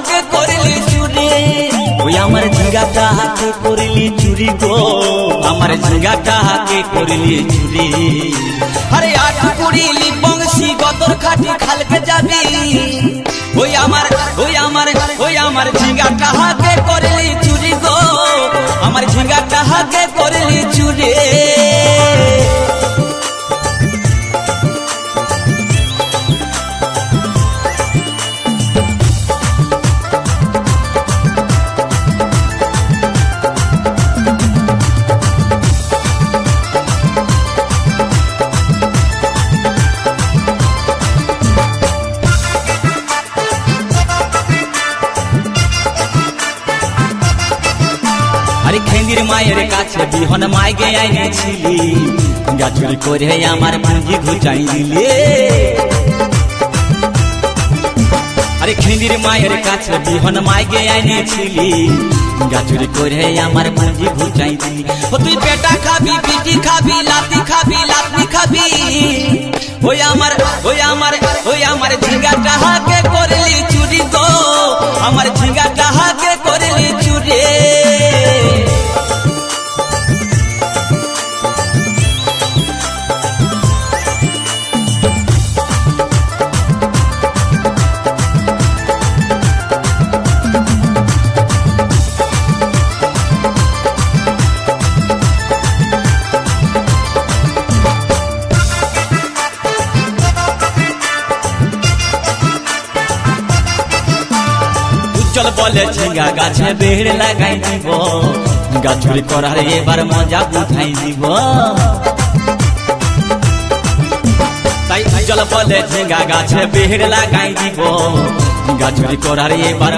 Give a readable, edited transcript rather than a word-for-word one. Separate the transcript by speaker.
Speaker 1: के करली चुरी ओई आमार झिंगा के करली चुरी गो आमार झिंगा के करली चुरी अरे आठ कुड़ीली बंशी गदर खाटी खाल के जाबी ओई आमार झिंगा के करली चुरी गो आमार झिंगा के करली चुरी अरे खेंदिर मायर काছে বিহন মাইগে আইনেছিলি গাছুরি করে আমার পুঁজি ঘুচাই দিলে अरे खेंदिर मायर काছে বিহন মাইগে আইনেছিলি গাছুরি করে আমার পুঁজি ঘুচাই দিলি ও তুই পেটা খাবি পিটি খাবি লাতি খাবি ওই আমার ঝিঙ্গা কে করলি চুরি গো আমার ঝিঙ্গা কে করলি চুরি चल बोले झिंगा गाछे बेड़ लगाई दीब गाछुरी करार एबार मजा बुझाई दीब ताई चल बोले झिंगा गाछे बेड़ लगाई दीब गाछुरी करार एबार